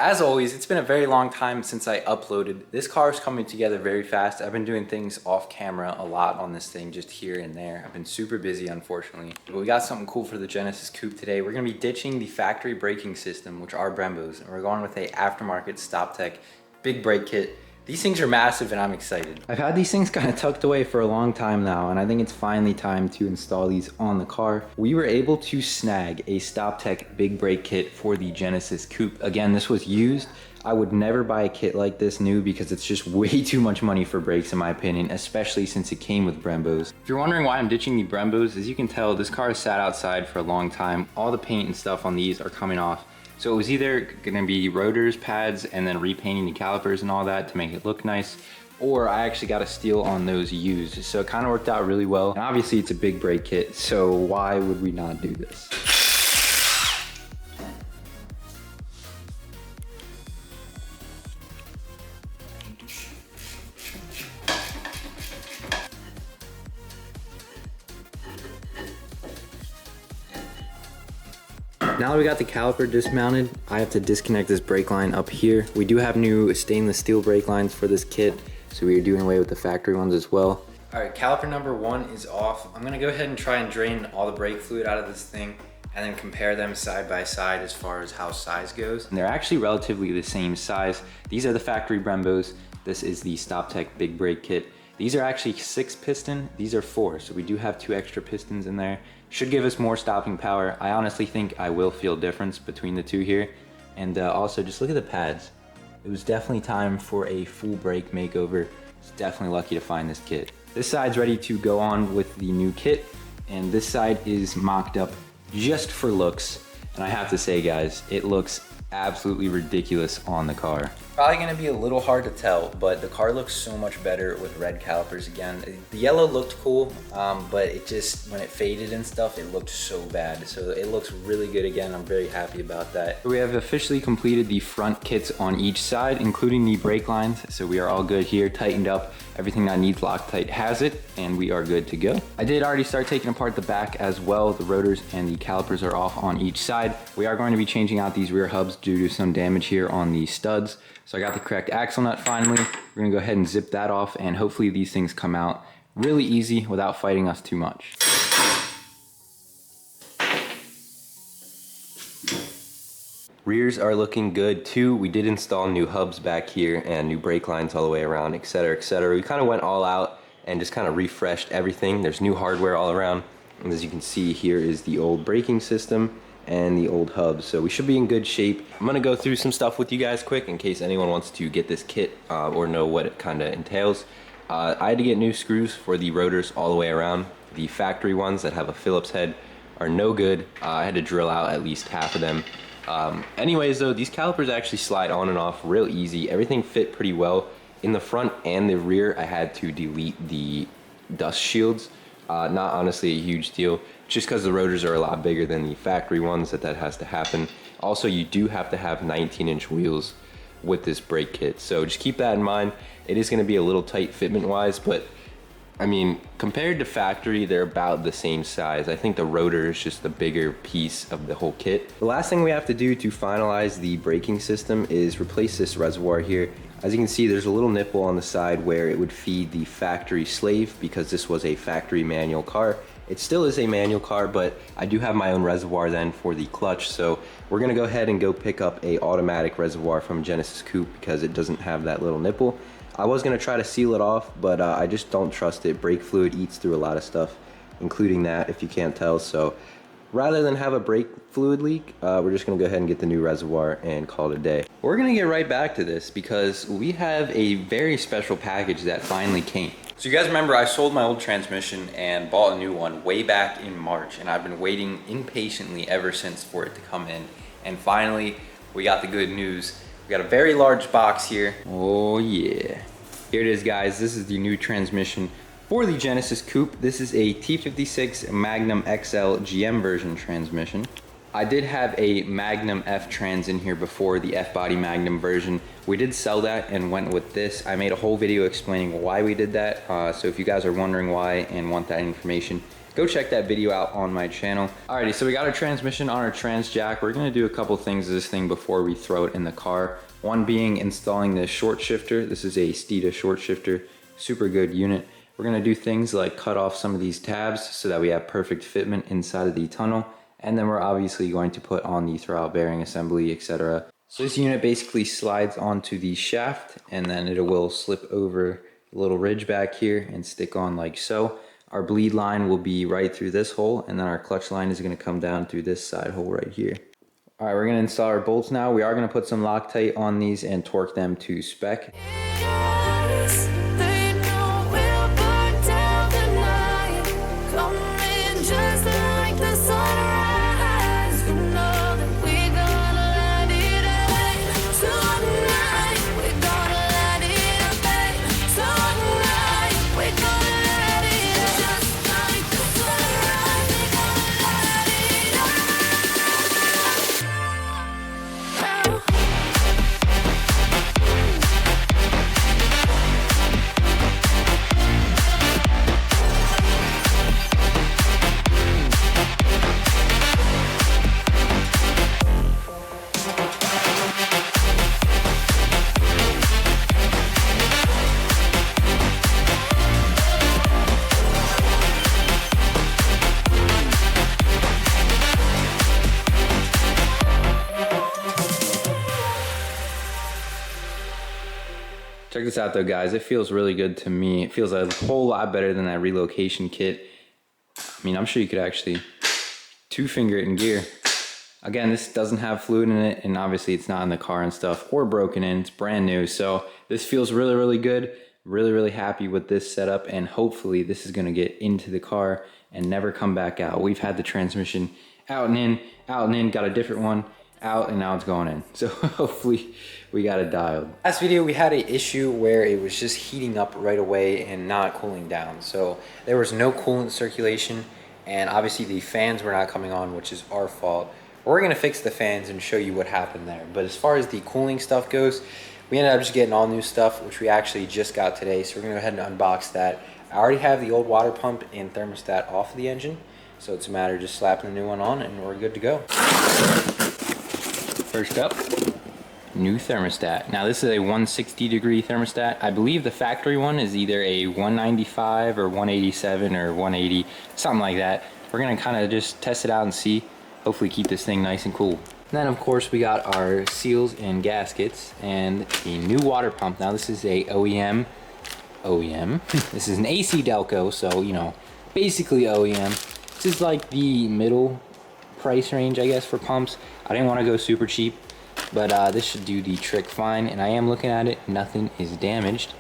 As always, it's been a very long time since I uploaded. This car is coming together very fast. I've been doing things off camera a lot on this thing, just here and there. I've been super busy, unfortunately. But we got something cool for the Genesis Coupe today. We're gonna be ditching the factory braking system, which are Brembos, and we're going with a aftermarket StopTech big brake kit. These things are massive and I'm excited. I've had these things kind of tucked away for a long time now, and I think it's finally time to install these on the car. We were able to snag a StopTech big brake kit for the Genesis Coupe. Again, this was used. I would never buy a kit like this new because it's just way too much money for brakes in my opinion, especially since it came with Brembos. If you're wondering why I'm ditching the Brembos, as you can tell, this car has sat outside for a long time. All the paint and stuff on these are coming off. So it was either gonna be rotors, pads, and then repainting the calipers and all that to make it look nice, or I actually got a steal on those used. So it kind of worked out really well. And obviously it's a big brake kit, so why would we not do this? Now that we got the caliper dismounted, I have to disconnect this brake line up here. We do have new stainless steel brake lines for this kit, so we are doing away with the factory ones as well. All right, caliper number 1 is off. I'm gonna go ahead and try and drain all the brake fluid out of this thing and then compare them side by side as far as how size goes. And they're actually relatively the same size. These are the factory Brembos. This is the StopTech big brake kit. These are actually 6 piston, these are 4, so we do have 2 extra pistons in there. Should give us more stopping power. I honestly think I will feel a difference between the two here. And also just look at the pads. It was definitely time for a full brake makeover. It's definitely lucky to find this kit. This side's ready to go on with the new kit, and this side is mocked up just for looks. And I have to say guys, it looks absolutely ridiculous on the car. Probably gonna be a little hard to tell, but the car looks so much better with red calipers again. The yellow looked cool, but it just, when it faded and stuff, it looked so bad. So it looks really good again. I'm very happy about that. We have officially completed the front kits on each side, including the brake lines. So we are all good here, tightened up. Everything that needs Loctite has it, and we are good to go. I did already start taking apart the back as well. The rotors and the calipers are off on each side. We are going to be changing out these rear hubs due to some damage here on the studs. So I got the correct axle nut finally. We're gonna go ahead and zip that off, and hopefully these things come out really easy without fighting us too much. Rears are looking good too. We did install new hubs back here and new brake lines all the way around, etc., etc. We kind of went all out and just kind of refreshed everything. There's new hardware all around. And as you can see, here is the old braking system and the old hubs. So we should be in good shape. I'm gonna go through some stuff with you guys quick in case anyone wants to get this kit or know what it kind of entails. I had to get new screws for the rotors all the way around. The factory ones that have a Phillips head are no good. I had to drill out at least half of them. Anyways though, these calipers actually slide on and off real easy. Everything fit pretty well. In the front and the rear, I had to delete the dust shields. Not honestly a huge deal, just because the rotors are a lot bigger than the factory ones that has to happen. Also, you do have to have 19-inch wheels with this brake kit, so just keep that in mind. It is going to be a little tight fitment wise, but I mean, compared to factory, they're about the same size. I think the rotor is just the bigger piece of the whole kit. The last thing we have to do to finalize the braking system is replace this reservoir here. As you can see, there's a little nipple on the side where it would feed the factory slave because this was a factory manual car. It still is a manual car, but I do have my own reservoir then for the clutch. So we're gonna go ahead and go pick up a automatic reservoir from Genesis Coupe because it doesn't have that little nipple. I was gonna try to seal it off, but I just don't trust it. Brake fluid eats through a lot of stuff, including that, if you can't tell. So rather than have a brake fluid leak, we're just gonna go ahead and get the new reservoir and call it a day. We're gonna get right back to this because we have a very special package that finally came. So you guys remember I sold my old transmission and bought a new one way back in March, and I've been waiting impatiently ever since for it to come in. And finally, we got the good news. We got a very large box here. Oh yeah. Here it is guys, this is the new transmission for the Genesis Coupe. This is a T56 Magnum XL GM version transmission. I did have a Magnum F trans in here before, the F-body Magnum version. We did sell that and went with this. I made a whole video explaining why we did that. So if you guys are wondering why and want that information, go check that video out on my channel. Alrighty, so we got our transmission on our trans jack. We're gonna do a couple things to this thing before we throw it in the car. One being installing the short shifter. This is a Steeda short shifter, super good unit. We're gonna do things like cut off some of these tabs so that we have perfect fitment inside of the tunnel. And then we're obviously going to put on the throttle bearing assembly, etc. So this unit basically slides onto the shaft and then it will slip over a little ridge back here and stick on like so. Our bleed line will be right through this hole, and then our clutch line is gonna come down through this side hole right here. All right, we're gonna install our bolts now. We are gonna put some Loctite on these and torque them to spec. Check this out though, guys. It feels really good to me. It feels a whole lot better than that relocation kit. I mean, I'm sure you could actually two-finger it in gear. Again, this doesn't have fluid in it, and obviously it's not in the car and stuff, or broken in. It's brand new, so this feels really, really good. Really, really happy with this setup, and hopefully this is gonna get into the car and never come back out. We've had the transmission out and in, got a different one, out, and now it's going in. So hopefully we got it dialed. Last video we had an issue where it was just heating up right away and not cooling down. So there was no coolant circulation, and obviously the fans were not coming on, which is our fault. We're gonna fix the fans and show you what happened there. But as far as the cooling stuff goes, we ended up just getting all new stuff, which we actually just got today. So we're gonna go ahead and unbox that. I already have the old water pump and thermostat off of the engine, so it's a matter of just slapping the new one on and we're good to go. First up, new thermostat. Now this is a 160-degree thermostat. I believe the factory one is either a 195 or 187 or 180, something like that. We're gonna kind of just test it out and see. Hopefully keep this thing nice and cool. And then of course we got our seals and gaskets and the new water pump. Now this is a OEM. This is an AC Delco, so you know, basically OEM. This is like the middle price range, I guess, for pumps. I didn't want to go super cheap, but this should do the trick fine, and I am looking at it. Nothing is damaged.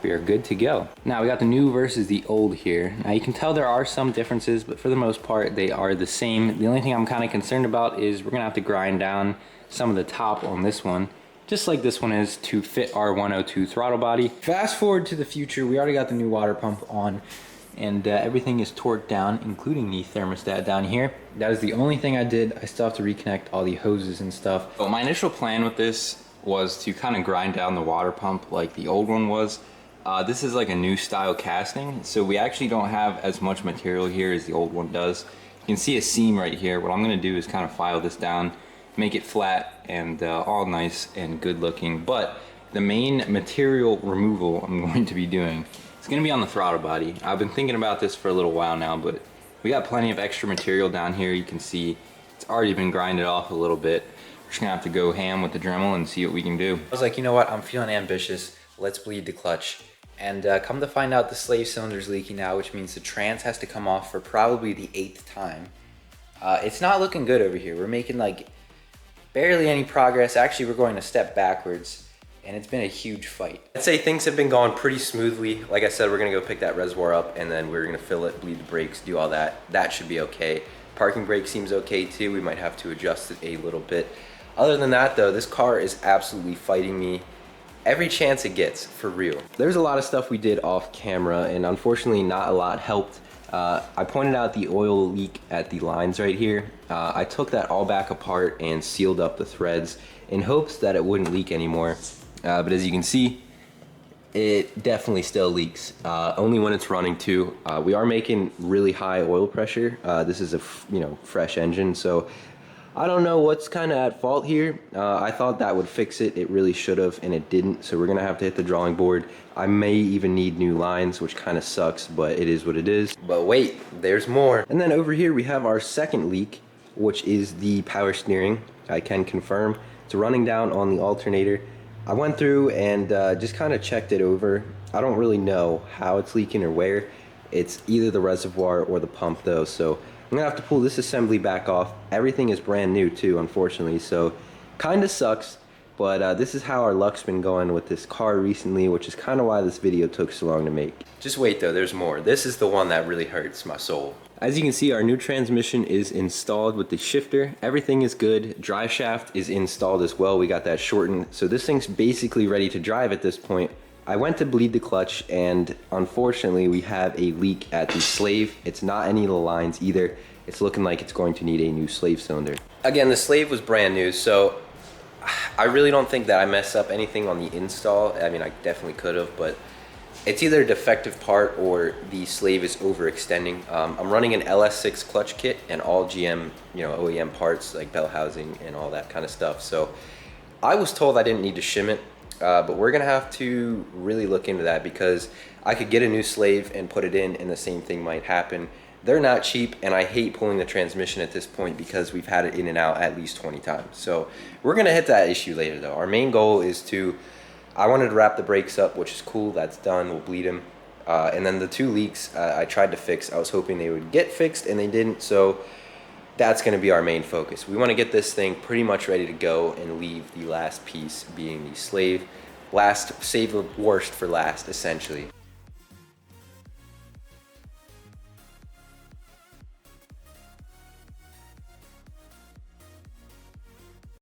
We are good to go. Now we got the new versus the old here. Now you can tell there are some differences, but for the most part they are the same. The only thing I'm kind of concerned about is we're gonna have to grind down some of the top on this one, just like this one is, to fit our 102 throttle body. Fast forward to the future, we already got the new water pump on, and everything is torqued down, including the thermostat down here. That is the only thing I did. I still have to reconnect all the hoses and stuff. So my initial plan with this was to kind of grind down the water pump like the old one was. This is like a new style casting, so we actually don't have as much material here as the old one does. You can see a seam right here. What I'm gonna do is kind of file this down, make it flat and all nice and good looking. But the main material removal I'm going to be doing, it's gonna be on the throttle body. I've been thinking about this for a little while now, but we got plenty of extra material down here. You can see it's already been grinded off a little bit. We're just gonna have to go ham with the Dremel and see what we can do. I was like, you know what, I'm feeling ambitious. Let's bleed the clutch. And come to find out, the slave cylinder's leaking now, which means the trans has to come off for probably the 8th time. It's not looking good over here. We're making like barely any progress. Actually, we're going a step backwards, and it's been a huge fight. I'd say things have been going pretty smoothly. Like I said, we're gonna go pick that reservoir up, and then we're gonna fill it, bleed the brakes, do all that. That should be okay. Parking brake seems okay too. We might have to adjust it a little bit. Other than that though, this car is absolutely fighting me every chance it gets, for real. There's a lot of stuff we did off camera, and unfortunately not a lot helped. I pointed out the oil leak at the lines right here. I took that all back apart and sealed up the threads in hopes that it wouldn't leak anymore. But as you can see, It definitely still leaks, only when it's running too. We are making really high oil pressure. This is a fresh engine, so I don't know what's kind of at fault here. I thought that would fix it. It really should have, and it didn't. So we're gonna have to hit the drawing board. I may even need new lines, which kind of sucks, but it is what it is. But wait, there's more. And then over here we have our second leak, which is the power steering. I can confirm it's running down on the alternator. I went through and just kind of checked it over. I don't really know how it's leaking or where. It's either the reservoir or the pump though, so I'm gonna have to pull this assembly back off. Everything is brand new too, unfortunately, so kind of sucks, but this is how our luck's been going with this car recently, which is kind of why this video took so long to make. Just wait though, there's more. This is the one that really hurts my soul. As you can see, our new transmission is installed with the shifter. Everything is good. Drive shaft is installed as well. We got that shortened. So this thing's basically ready to drive at this point. I went to bleed the clutch, and unfortunately we have a leak at the slave. It's not any of the lines either. It's looking like it's going to need a new slave cylinder. Again, the slave was brand new, so I really don't think that I messed up anything on the install. I mean, I definitely could have, but it's either a defective part or the slave is overextending. I'm running an ls1 clutch kit and all GM, OEM parts like bell housing and all that kind of stuff. So I was told I didn't need to shim it, but we're gonna have to really look into that, because I could get a new slave and put it in and the same thing might happen. They're not cheap, and I hate pulling the transmission at this point because we've had it in and out at least 20 times. So we're gonna hit that issue later though. Our main goal is I wanted to wrap the brakes up, which is cool. That's done. We'll bleed them. And then the two leaks I tried to fix. I was hoping they would get fixed, and they didn't. So that's going to be our main focus. We want to get this thing pretty much ready to go and leave the last piece being the slave. Save the worst for last, essentially.